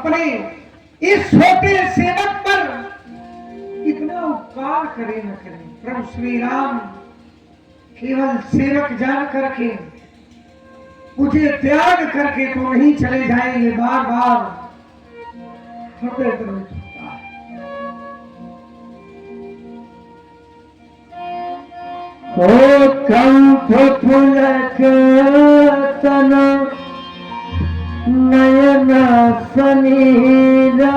अपने इस छोटे सेवक पर इतना उपकार करे न करे। प्रभु श्री राम केवल सेवक जान करके मुझे त्याग करके तो नहीं चले जाएंगे, बार बार हृदय द्रवित होता है। ओ कंठ फुलक तन नयन सनीरा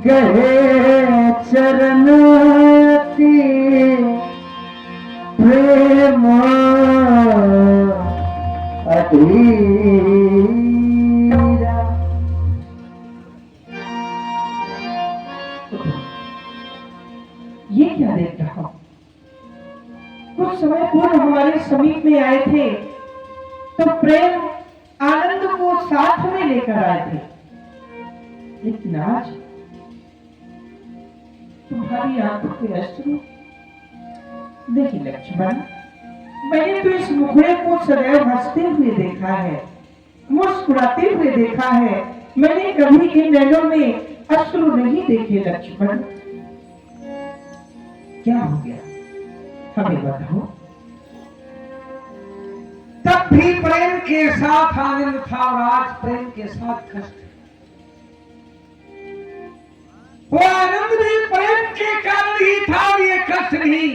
गहे चरण अति प्रेम अधीरा। ये क्या देख रहा हूं? कुछ समय पूर्व हमारे समीप में आए थे तो प्रेम आनंद को साथ में लेकर आए थे, लेकिन आज तुम्हारी आंखों के अश्रु। देखिए लक्ष्मण, मैंने तो इस मुखड़े को सदैव हंसते हुए देखा है, मुस्कुराते हुए देखा है। मैंने कभी इन नैनों में अश्रु नहीं देखे। लक्ष्मण, क्या हो गया, हमें बताओ। तब भी प्रेम के साथ आनंद था और आज प्रेम के साथ कष्ट है। वो आनंद भी प्रेम के कारण ही था और ये कष्ट भी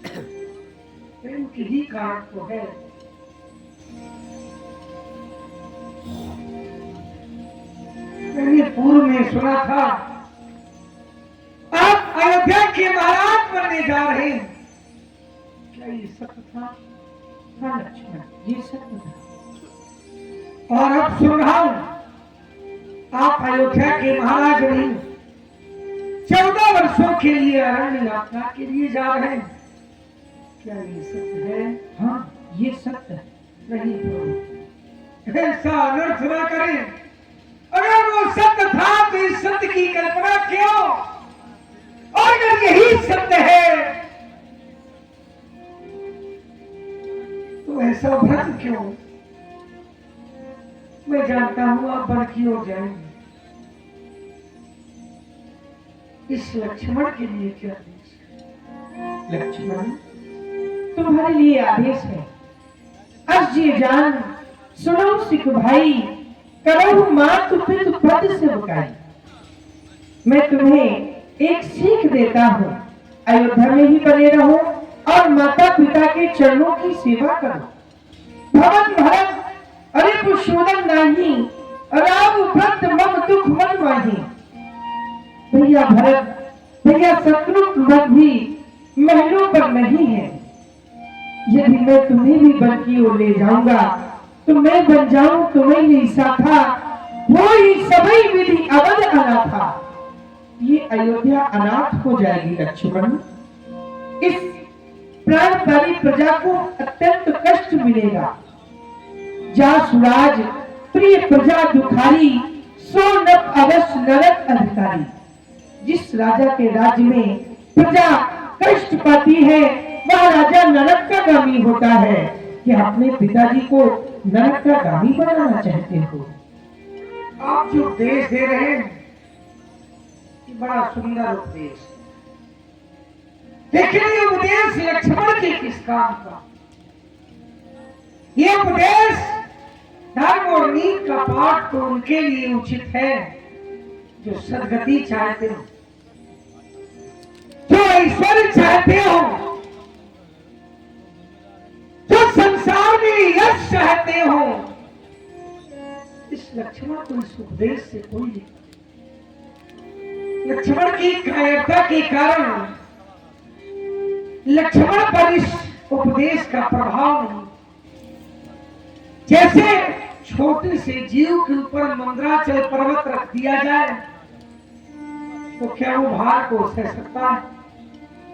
प्रेम के ही कारण तो है। मैंने पूर्व में सुना था आप अयोध्या के महाराज बनने जा रहे हैं, क्या ये सत्य था? हाँ लक्ष्मण, ये सत्य था। और अब सुन रहा हूं आप अयोध्या के महाराज नहीं, 14 वर्षों के लिए अरण्य यात्रा के लिए जा रहे हैं, क्या ये सत्य है? हाँ, ये सत्य है। नहीं प्रभु, ऐसा अनर्थ न करें। अगर वो सत्य था तो इस सत्य की कल्पना क्यों? और अगर यही सत्य है तो ऐसा भ्रम क्यों? मैं जानता हूं आप वन की ओर जाएंगे। इस लक्ष्मण के लिए क्या आदेश है? लक्ष्मण, तुम्हारे लिए आदेश है। अर्जी जान सुनो सिख भाई, करो मात पित पद से बुकाई। मैं तुम्हें एक सीख देता हूँ, अयोध्या में ही बने रहो और माता पिता के चरणों की सेवा करो। भवन भरत अरे पुष्पोदन नाही, राम व्रत मम दुख मन माही। भैया भरत, भैया शत्रुघ्न भी महलों पर नहीं है। यदि मैं तुम्हें भी वन की ओर ले जाऊंगा तो मैं बन जाऊं तुम्हें शाखा, वो ही सभी विधि अवध अनाथा। ये अयोध्या अनाथ हो जाएगी लक्ष्मण। इस प्राणकारी प्रजा को अत्यंत कष्ट मिलेगा। जा सुराज प्रिय प्रजा दुखारी, सो नप अवश्य नरक अधिकारी। जिस राजा के राज्य में प्रजा कष्ट पाती है वह राजा नरक का गामी होता है। क्या अपने पिताजी को नरक का गामी बनाना चाहते हो? आप जो उपदेश दे रहे हैं ये बड़ा सुंदर उपदेश, लेकिन ये उपदेश लक्ष्मण के किस काम का? ये उपदेश धर्म और नीति का पाठ तो उनके लिए उचित है जो सदगति चाहते हो, जो ऐश्वर्य चाहते हो, जो संसार में यश चाहते हो। इस लक्ष्मण को इस उपदेश से कोई नहीं। लक्ष्मण की कायरता के कारण लक्ष्मण पर इस उपदेश का प्रभाव नहीं। जैसे छोटे से जीव के ऊपर मंदराचल पर्वत रख दिया जाए तो क्या वो भार को सह सकता है?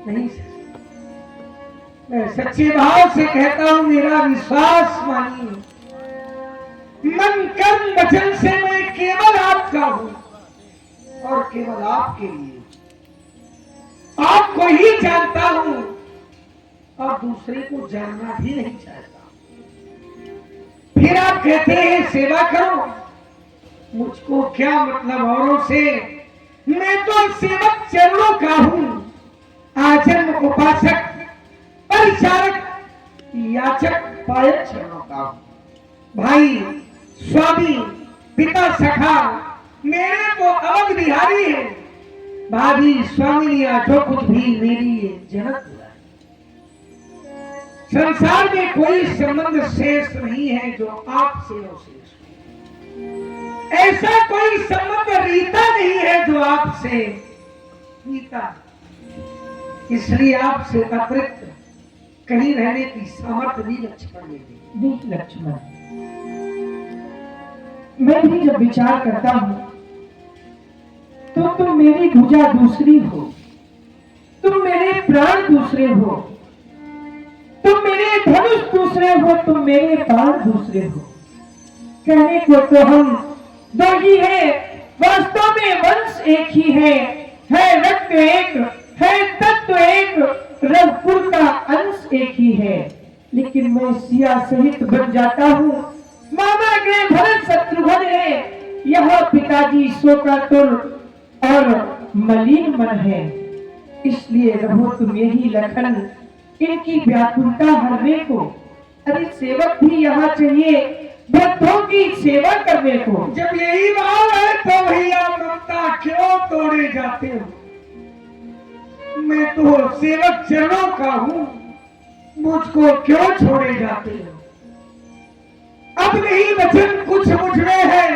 नहीं सह सकता। मैं सच्चे भाव से कहता हूं, मेरा विश्वास मानिए, मन कर्म वचन से मैं केवल आपका हूं और केवल आपके लिए आपको ही जानता हूं और दूसरे को जानना भी नहीं चाहता। फिर आप कहते हैं सेवा करो, मुझको क्या मतलब औरों से, मैं तो सेवक चरणों का हूं, आजन्म उपासक परिचारक याचक पायक चरणों का हूं। भाई स्वामी पिता सखा मेरे तो अवध बिहारी है, भाभी स्वामिनिया जो कुछ भी मेरी है जनक हुआ। संसार में कोई संबंध शेष नहीं है जो आपसे अवशेष हो। ऐसा कोई संबंध रीता नहीं है जो आपसे रीता, इसलिए आपसे अतिरिक्त कहीं रहने की सामर्थ्य भी लक्ष्मण ने दी। देख लक्ष्मण, मैं भी जब विचार करता हूं तो तुम मेरी भुजा दूसरी हो, तुम मेरे प्राण दूसरे हो, तुम मेरे धनुष दूसरे हो, तुम मेरे बाण दूसरे हो। कहने को तो हम दो ही है, वास्तव में वंश एक ही है रक्त एक, है तत्व एक, रघुकुल का अंश एक ही है। लेकिन मैं सिया सहित बन जाता हूँ, मामा के भरत शत्रुघ्न है, यहाँ पिताजी शोकातुर और मलिन मन है। इसलिए रहो तुम यही लखन, इनकी व्याकुलता हरने को। अरे सेवक भी यहाँ चाहिए भक्तों की सेवा करने को। जब यही भाव है तो भैया ममता क्यों तोड़े जाते हो? मैं तो सेवक चरणों का हूँ, मुझको क्यों छोड़े जाते हो? अब नहीं वचन कुछ मुझ में है,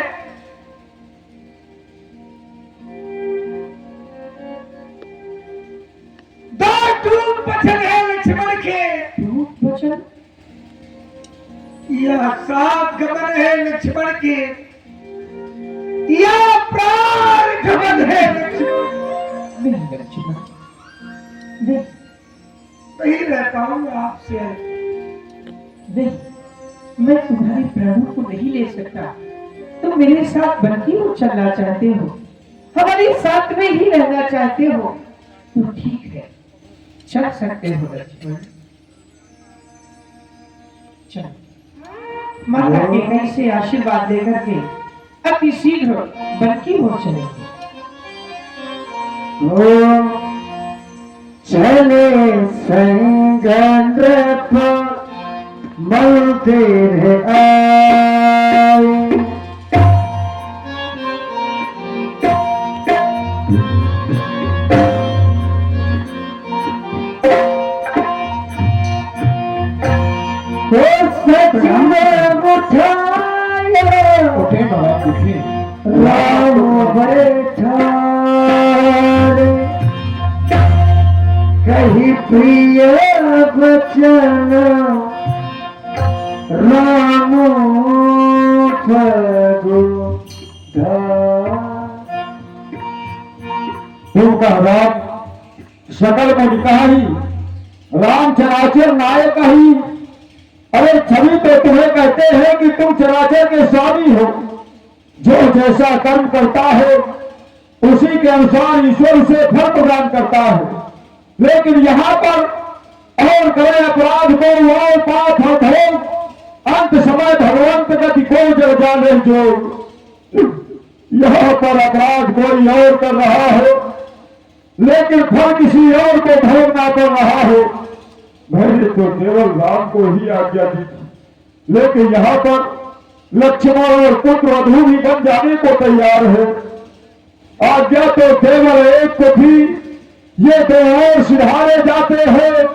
दो टूट वचन है लक्ष्मण के। टूट वचन? यह सात गमन है लक्ष्मण के, यह प्राण गमन है लक्ष्मण। देख नहीं रहता हूँ आपसे। देख, मैं तुम्हारे प्राणों को नहीं ले सकता, तुम मेरे साथ बंकी हो चलना चाहते हो, हमारे साथ में ही रहना चाहते हो, तो ठीक है, चल सकते हो लक्ष्मण। चल, माता के कैसे आशीर्वाद लेकर के अति शीघ्र बंकी हो चलेंगे। चले संग नृप मंदिर आए, सचिन उठाए, उठे बाबा उठे, राम बैठा कही प्रिय वचन, राम तुमका राम सकल मुझकही, राम चराचर नायक ही। अरे छवि तो तुम्हें कहते हैं कि तुम चराचर के स्वामी हो, जो जैसा कर्म करता है उसी के अनुसार ईश्वर उसे फल प्रदान करता है। लेकिन यहाँ पर और करे अपराध को और पाप हो, अंत समय भगवंत गति कोई जग जाने जो। यहाँ पर अपराध कोई और कर रहा है, लेकिन फल किसी और को भोगना पड़ रहा है। मैंने तो केवल राम को ही आज्ञा दी थी, लेकिन यहाँ पर लक्ष्मण और पुत्र वधू भी बन जाने को तैयार है। आज्ञा तो केवल एक को थी, ये दो और सिधारे जाते हैं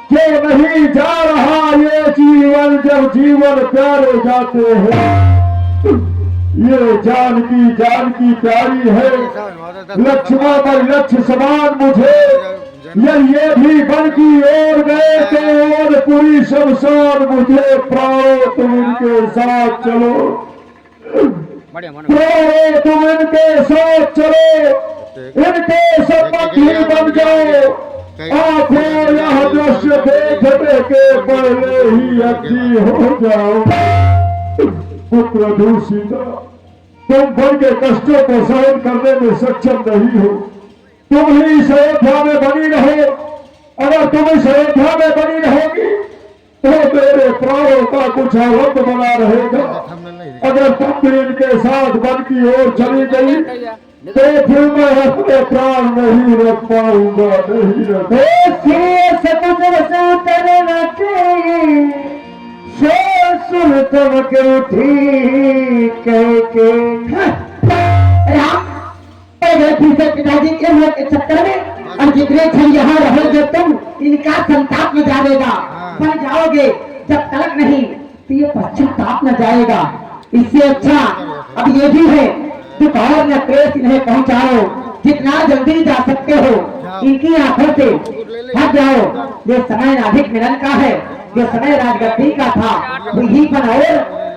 कि नहीं जा रहा ये जीवन, जब जीवन प्यारे जाते हैं। ये जानकी प्यारी है, लक्ष्मण पर लक्ष्य समान मुझे, ये भी बन की ओर गए तो और पूरी शमशान मुझे, प्राणो तुम इनके साथ चलो, प्राणो तुम इनके साथ चलो, इनके संबंधी बन जाओ। आंखों यह दृश्य देखने के पहले ही अति हो जाओ। पुत्र दूषिता, तुम बन के कष्टों को सहन करने में सक्षम नहीं हो, तुम ही इस अयोध्या में बनी रहो। अगर तुम इस अयोध्या में बनी रहोगी तो मेरे प्राणों का कुछ आरंभ बना रहेगा। अगर तुम भी इनके साथ वन की ओर चली गई तो फिर मैं अपने प्राण नहीं रख पाऊंगा, नहीं रख। सुन चमक उठी कह के पिताजी के मौत के चक्कर में और जितने क्षण यहाँ रहोगे तुम इनका संताप न जाएगा, बन जाओगे जब तक नहीं तो ये पश्चाताप न जाएगा। इससे अच्छा अब ये भी है दोपहर में प्रेस इन्हें पहुंचाओ, जितना जल्दी जा सकते हो इनकी आंखों से हट जाओ। जो समय नाभिक मिलन का है, जो समय राजगद्दी का था वो ही पर और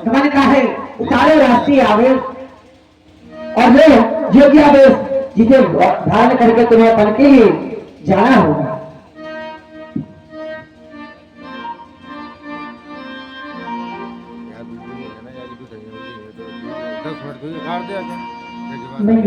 गमन का है। उतारो राष्ट्रीय आवेश और लो योग्य आवेश, जिसे धारण करके तुम्हें अपन के लिए जाना होगा। नहीं